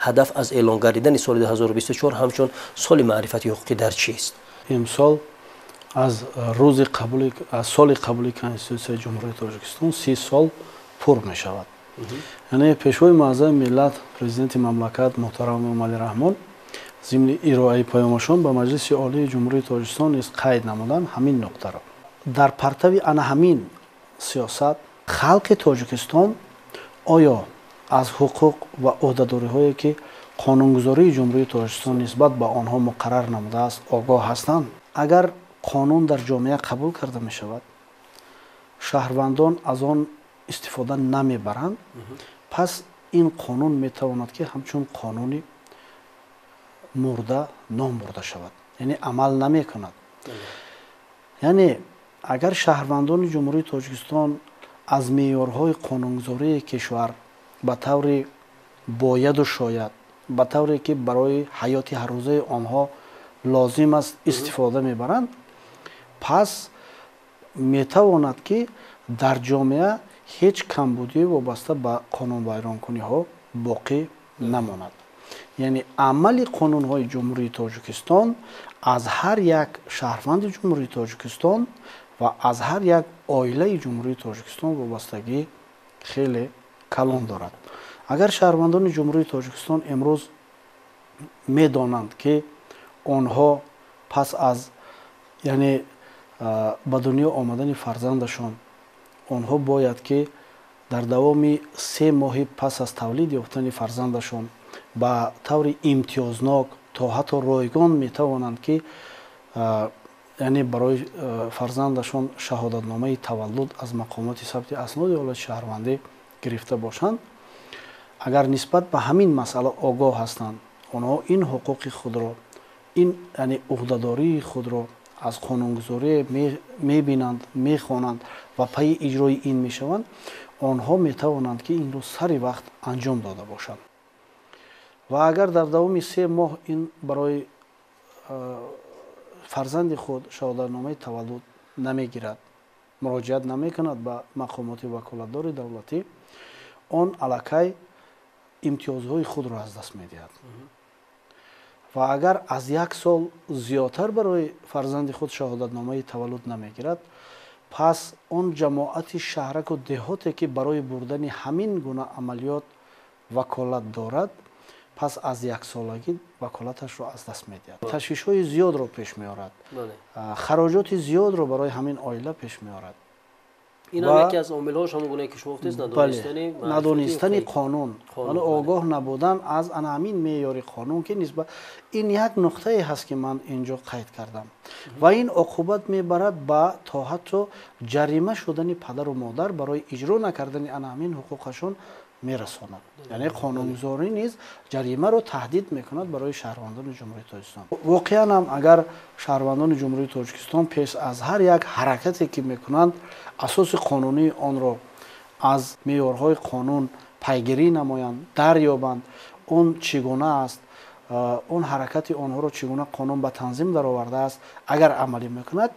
هدف از اعلان گردیدن سال 2024 همچون سال معرفتی حقوقی در چیست؟ امسال از روز قبول از سال قبول کنستیتوسیای جمهوری تاجیکستان 30 سال پر می شود. یعنی پیشوای معظم ملت پرزیدنت مملکت محترم امام علی رحمان ضمن ارائه پیامشان به مجلس عالی جمهوری تاجیکستان نیز قید نمودند همین نکته را. در پرتو آن همین سیاست خلق تاجیکستان آیا از حقوق و عهده‌داری‌هایی که قانونگذاری جمهوری تاجیکستان نسبت به آنها مقرر نموده است آگاه هستند؟ اگر قانون در جامعه قبول کرده می شود شهروندان از آن استفاده نمی برند، پس این قانون می تواند که همچون قانونی مرده نام برده شود، یعنی عمل نمی کند. یعنی اگر شهروندان جمهوری تاجیکستان از معیارهای قانونگذاری کشور به طور باید و شاید به طوری که برای حیات هر روزه آنها لازم است استفاده میبرند، پس میتواند که در جامعه هیچ کمبودی وابسته به قانون ویرانکنی ها باقی نماند. یعنی عمل قانون های جمهوری تاجیکستان از هر یک شهروند جمهوری تاجیکستان و از هر یک عائله جمهوری تاجیکستان وابستگی خیلی کلان دارد. اگر شهروندان جمهوری تاجیکستان امروز میدانند که آنها پس از یعنی به دنیا آمدن فرزندشان آنها باید که در دوام 3 ماه پس از تولید یافتن فرزندشان به طور امتیازناک تا حتی رایگان میتوانند که یعنی برای فرزندشان شهادتنامه تولد از مقامات ثبت اسناد دولت شهروندی گرفته باشند، اگر نسبت به همین مسئله آگاه هستند آنها این حقوق خود را این یعنی عهده‌داری خود را از قانونگذاری میبینند میخوانند و پی اجرای این میشوند، آنها میتوانند که این رو سری وقت انجام داده باشند. و اگر در دوام 3 ماه این برای فرزند خود شهادتنامه تولد نمیگیرد، مراجعت نمیکند به مقامات وکالتدار دولتی، آن الکی امتیازهای خود را از دست میدهد. و اگر از 1 سال زیادتر برای فرزند خود شهادتنامه تولد نمیگیرد، پس آن جماعت شهرک و دهاتی که برای بردن همین گونه عملیات وکالت دارد، پس از 1 سالگی وکالتش را از دست میدهد. تشویش‌های زیاد را پیش میآورد، خراجات زیاد را برای همین عائله پیش میآورد. این هم یکی از عامل‌هاش همون گونه که شما گفتید ندانستن قانون، ولی آگاه نبودن از همین معیار قانون که نسبت این یک نقطه هست که من اینجا قید کردم و این عقوبت میبرد به تا حتی جریمه شدن پدر و مادر برای اجرا نکردن همین حقوقشون میرساند. یعنی قانونگذاری نیز جریمه رو تهدید میکند برای شهروندان جمهوری تاجیکستان. واقعا هم اگر شهروندان جمهوری تاجیکستان پیش از هر یک حرکتی که میکنند اساس قانونی آن را از معیارهای قانون پیگیری نمایند، دریابند اون چگونه است، اون حرکت آنها را چگونه قانون به تنظیم درآورده است، اگر عملی میکند،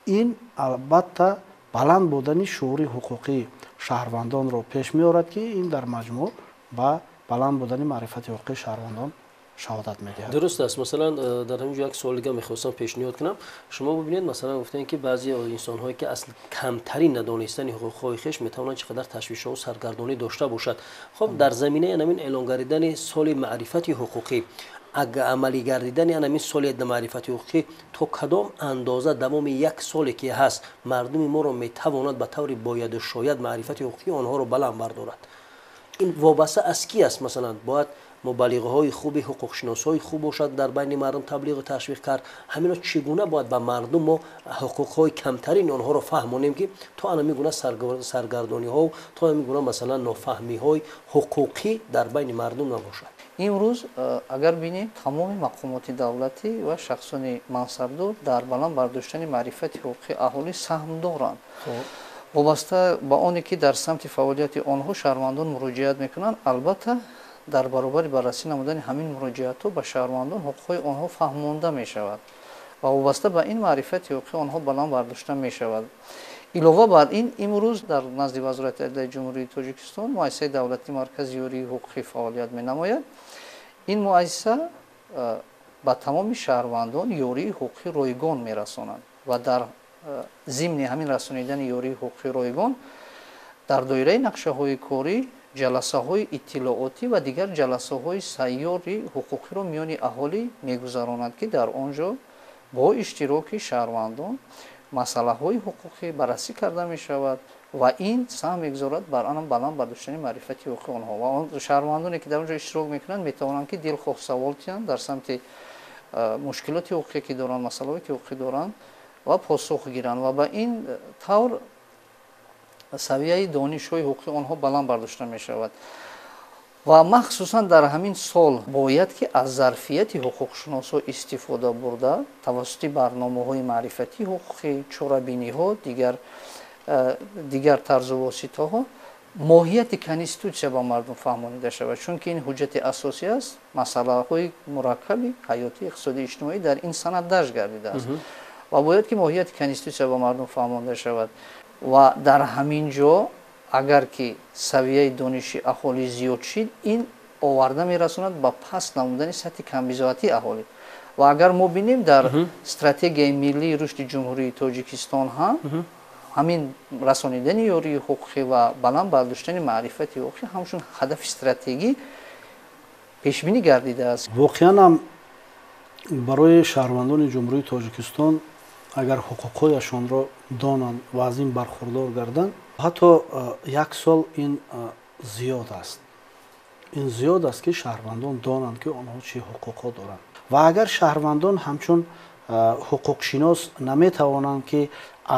این البته بلند بودن شعور حقوقی شهروندان را پیش می‌آورد که این در مجموع با بلند بودن معرفت حقوقی شهروندان شهادت می‌دهد. درست است. مثلا در همینجا یک سوال دیگه می‌خواستم پیشنهاد کنم. شما ببینید مثلا گفتن که بعضی انسان‌هایی که اصل کمترین ندانستن حقوق‌های خویش می‌توانند چقدر تشویش و سرگردانی داشته باشد. خب در زمینه همین اعلان گردیدن سال معرفت حقوقی، اگر عملی گردیدن همین سال معرفت حقوقی تا کدام اندازه دوام 1 سالی که هست مردم ما رو میتواند به طور باید و شاید معرفت حقوقی آنها رو بلند بردارد؟ این وابسته از کی است؟ مثلا باید مبلغه های خوبی، حقوق شناس های خوب باشد در بین مردم تبلیغ و تشویق کرد. همینا چگونه باید به مردم ما حقوق های کمترین آنها رو فهمونیم که تا انا میگونه سرگردانی ها و تا میگونه مثلا نافهمی های حقوقی در بین مردم نباشد. امروز اگر بینیم تمام مقامات دولتی و شخصان منصبدار در بلند برداشتن معرفت حقوقی اهالی سهم دارند. وابسته با آنی که در سمت فعالیت آنها شهروندان مراجعت میکنند، البته در برابر بررسی نمودن همین مراجعت ها به شهروندان حقوق آنها فهمانده می شود و وابسته به این معرفت حقوقی آنها بلند برداشته می شود. علاوه بر این امروز در نزد وزارت عدلیه جمهوری تاجیکستان مؤسسه دولتی مرکز یاری حقوقی فعالیت می نماید. ин муассиса ба тамоми шаҳрвандон ёрии ҳуқуқи ройгон мерасонад ва дар зимни ҳамин расонидани ёрии ҳуқуқи ройгон дар доираи нақшаҳои корӣ ҷаласаҳои иттилоотӣ ва дигар ҷаласаҳои сайёри ҳуқуқиро миёни аҳолӣ мегузаронад ки дар он ҷо бо иштироки шаҳрвандон масъалаҳои ҳуқуқӣ баррасӣ карда мешавад ва ин саҳм мегузорад бар баланд бардоштани маърифати ҳуқуқи онҳо ва он шаҳрвандоне ки дар он ҷо иштирок мекунанд метавонанд ки дилхоҳ савол кунанд дар самти мушкилоти ҳуқуқие ки доранд масъалаҳое ки ҳуқуқӣ доранд ва посух гиранд ва ба ин тавр савияи донишҳои ҳуқуқи онҳо баланд бардошта мешавад ва махсусан дар ҳамин сол бояд ки аз зарфияти ҳуқуқшуносо истифода бурда тавассути барномаҳои маърифатии ҳуқуқӣ чорабиниҳо дигар тарзу воситаҳо моҳияти конститутсия ба мардум фаҳмонида шавад чунки ин ҳуҷҷати асосӣ аст масъалаҳои мураккаби ҳаётӣ иқтисодӣ иҷтимоӣ дар ин санад дарҷ гардидааст ва бояд ки моҳияти конститутсия ба мардум фаҳмонида шавад ва дар ҳамин ҷо агар ки савияи дониши аҳолӣ зиёд шид ин оварда мерасонад ба паст намудани сатҳи камбизоатии аҳолӣ ва агар мо бинем дар стратегияи миллии рушди ҷумҳурии тоҷикистон ҳам ҳамин расонидани ёрии ҳуқуқӣ ва баланд бардоштани маърифати ҳуқуқӣ ҳамчун ҳадафи стратегӣ пешбинӣ гардидааст. воқеан ҳам барои шаҳрвандони ҷумҳурии тоҷикистон агар ҳуқуқҳояшонро донанд ва аз ин бархурдор гарданд ҳатто як сол ин зиёд аст. ин зиёд аст ки шаҳрвандон донанд ки онҳо чӣ ҳуқуқҳо доранд ва агар шаҳрвандон ҳамчун ҳуқуқшинос наметавонанд ки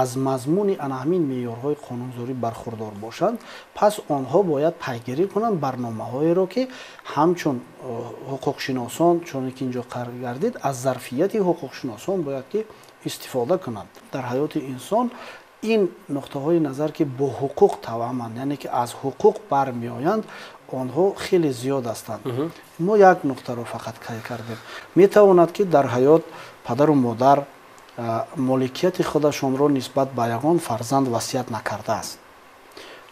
аз мазмуни ана ҳамин меъёрҳои қонунзорӣ бархурдор бошанд пас онҳо бояд пайгирӣ кунанд барномаҳоеро ки ҳамчун ҳуқуқшиносон чуне ки инҷо қарор гардид аз зарфияти ҳуқуқшиносон бояд ки истифода кунанд. Дар ҳаёти инсон ин нуқтаҳои назар ки бо ҳуқуқ таваоманд яъне ки аз ҳуқуқ бармеоянд онҳо хеле зиёд ҳастанд. мо як нуқтаро фақат кай кардем. метавонад ки дар ҳаёт падару модар моликияти худашонро нисбат ба ягон фарзанд васият накардааст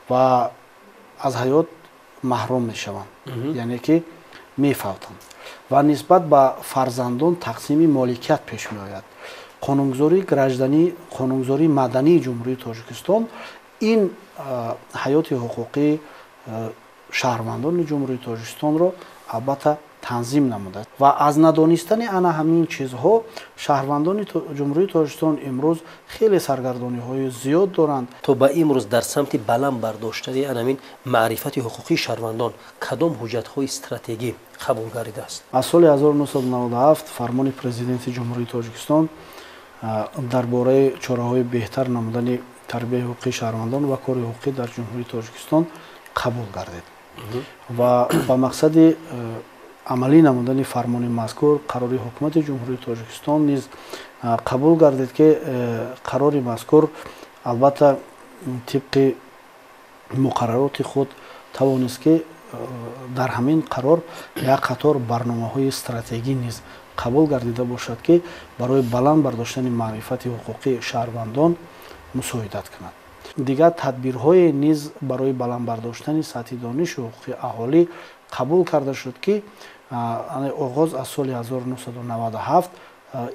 ва аз ҳаёт маҳрум мешаванд яъне ки мефавтанд ва нисбат ба фарзандон тақсими моликият пеш меояд. қонунгузории гражданӣ қонунгузории мадании ҷумҳурии тоҷикистон ин ҳаёти ҳуқуқии шаҳрвандони ҷумҳурии тоҷикистонро албатта танзим намудааст ва аз надонистани ана ҳамин чизҳо шаҳрвандони ҷумҳурии тоҷикистон имрӯз хеле саргардониҳои зиёд доранд. то ба имрӯз дар самти баланд бардоштани ана ҳамин маърифати ҳуқуқии шаҳрвандон кадом ҳуҷҷатҳои стратегӣ қабул гардидааст? аз соли 1997 фармони президенти ҷумҳурии тоҷикистон дар бораи чораҳои беҳтар намудани тарбияи ҳуқуқии шаҳрвандон ва кори ҳуқуқӣ дар ҷумҳурии тоҷикистон қабул гардид ва ба мақсади амалӣ намудани фармони мазкур қарори ҳукумати ҷумҳурии тоҷикистон низ қабул гардид ки қарори мазкур албатта тибқи муқаррароти худ тавонист ки дар ҳамин қарор як қатор барномаҳои стратегӣ низ қабул гардида бошад ки барои баланд бардоштани маърифати ҳуқуқии шаҳрвандон мусоидат кунад. дигар тадбирҳое низ барои баланд бардоштани сатҳи дониши ҳуқуқии аҳолӣ қабул карда шуд ки оғоз аз соли 1997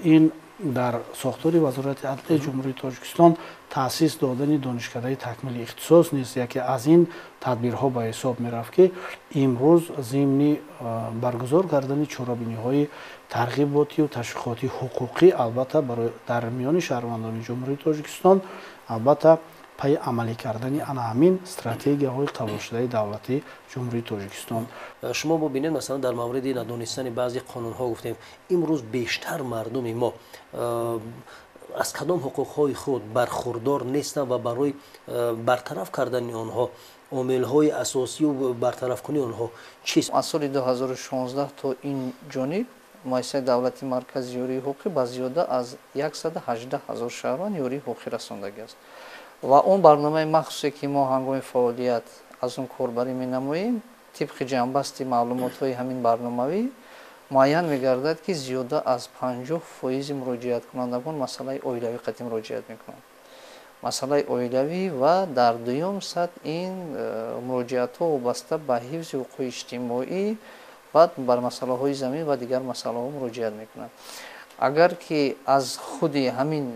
ин дар сохтори вазорати адлияи ҷумҳурии тоҷикистон таъсис додани донишкадаи такмили ихтисос низ яке аз ин тадбирҳо ба ҳисоб мерафт ки имрӯз зимни баргузор кардани чорабиниҳои тарғиботию ташвиқоти ҳуқуқӣ албатта дар миёни шаҳрвандони ҷумҳурии тоҷикистон албатта пай амалӣ кардани ана ҳамин стратегияҳои қабулшудаи давлати ҷумҳурии тоҷикистон. шумо бубинед масалан дар мавриди надонистани баъзе қонунҳо гуфтем имрӯз бештар мардуми мо аз кадом ҳуқуқҳои худ бархурдор нестанд ва барои бартараф кардани онҳо омилҳои асосию бартарафкунии онҳо чист? аз соли 2016 то ин ҷониб муассисаи давлати маркази ёрии ҳуқуқӣ ба зиёда аз 118 000 шаҳрванд ёрии ҳуқуқӣ расондагӣ аст ва он барномаи махсусе ки мо ҳангоми фаъолият аз он корбарӣ менамоем тибқи ҷамъбасти маълумотҳои ҳамин барномавӣ муайян мегардад ки зиёда аз 50% муроҷиаткунандагон масъалаи оилавӣ қадим муроҷиат мекунанд. масъалаи оилавӣ ва дар дуюм сатҳ ин муроҷиатҳо вобаста ба ҳифзи ҳуқуқи иҷтимоӣ بعد بر مسائل زمین و دیگر مسائل مراجعت میکنند. اگر که از خود همین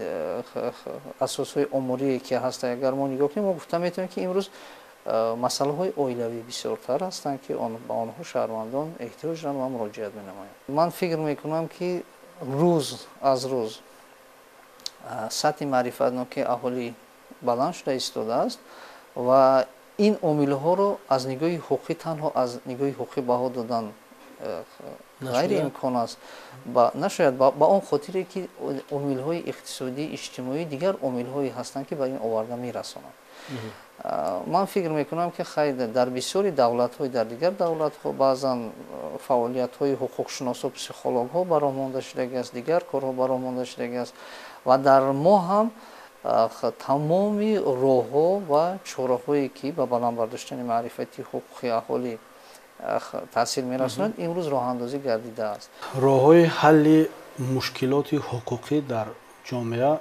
اساسهای اموری که هست اگر ما نگاه کنیم، ما گفتم میتونیم که امروز مسائل های اویلوی بسیارتر هستند که با آنها شهروندان احتیاج دارند و مراجعت می‌نمایند. من فکر میکنم که روز از روز سطح معرفت‌ناکی اهالی بلند شده ایستاده است و این عامل‌ها رو از نگاه حقوقی تنها از نگاه حقوقی بها دادن غیر امکان است. نشاید با اون خاطری که عامل‌های اقتصادی اجتماعی دیگر عامل‌هایی هستند که به این آورده می‌رسانند. من فکر میکنم که خیلی در بسیاری دولت‌های در دیگر دولت‌ها بعضا فعالیت‌های حقوق شناس و پسیخولوگ‌ها برآمده شده است، دیگر کارها برآمده شده است و در ما هم تمام راه‌ها و چاره‌هایی که به بلند برداشتن معرفتی حقوقی اهالی تاثیر می‌رساند امروز راه اندازی گردیده است. راه‌های حل مشکلات حقوقی در جامعه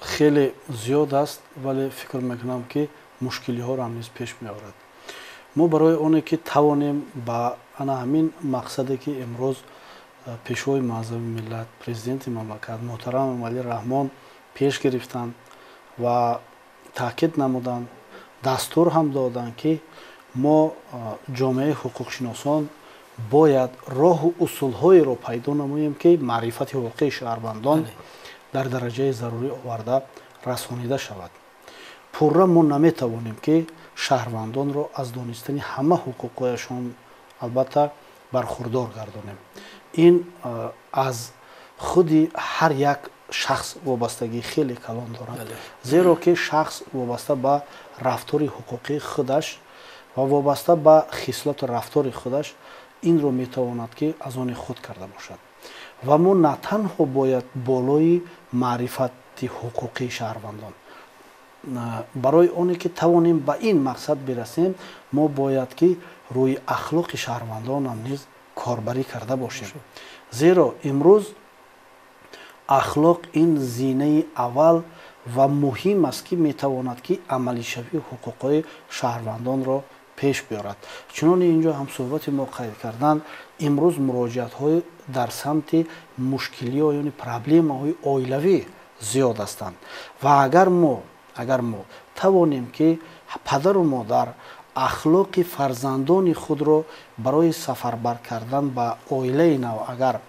خیلی زیاد است، ولی فکر میکنم که مشکلی ها را هم نیز پیش می آورد. ما برای اونه که توانیم با همین مقصدی که امروز پیشوای معظم ملت پرزیدنت مملکت محترم علی رحمان پیش گرفتند و تاکید نمودند، دستور هم دادند که ما جامعه حقوق شناسان باید راه و اصول های را پیدا نماییم که معرفت حقوقی شهروندان در درجه ضروری آورده رسانیده شود. پورا ما نمیتوانیم که شهروندان را از دانستن همه حقوقشان البته برخوردار گردانیم. این از خودی هر یک شخص وابستگی خیلی کلان دارد، زیرا که شخص وابسته به رفتار حقوقی خودش و وابسته به خصلت رفتار خودش این را میتواند که از آن خود کرده باشد. و ما نه تنها باید بالای معرفت حقوقی شهروندان، برای اونی که توانیم به این مقصد برسیم، ما باید که روی اخلاق شهروندان هم نیز کاربری کرده باشیم. زیرا امروز اخلاق این زینه اول و مهم است که میتواند که عملی شوی حقوقی شهروندان را پیش بیارد. چون اینجا هم صحبت ما قید کردن، امروز مراجعت های در سمت مشکلی ها یعنی پرابلم های اویلوی زیاد هستند و اگر ما توانیم که پدر و مادر اخلاق فرزندان خود را برای سفربر کردن به اویله نو اگر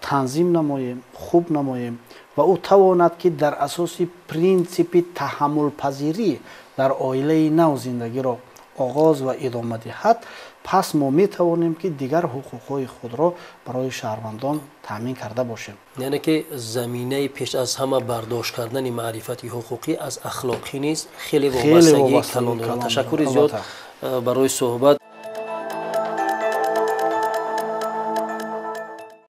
تنظیم نماییم، خوب نماییم و او تواند که در اساس پرینسیپ تحمل پذیری در اویله نو زندگی را آغاز و ادامه دهد، پس ما می توانیم که دیگر حقوقهای خود را برای شهروندان تامین کرده باشیم. یعنی که زمینه پیش از همه برداشت کردن معرفتی حقوقی از اخلاقی نیست، خیلی وابستگی کلان دارد. تشکر زیاد برای صحبت.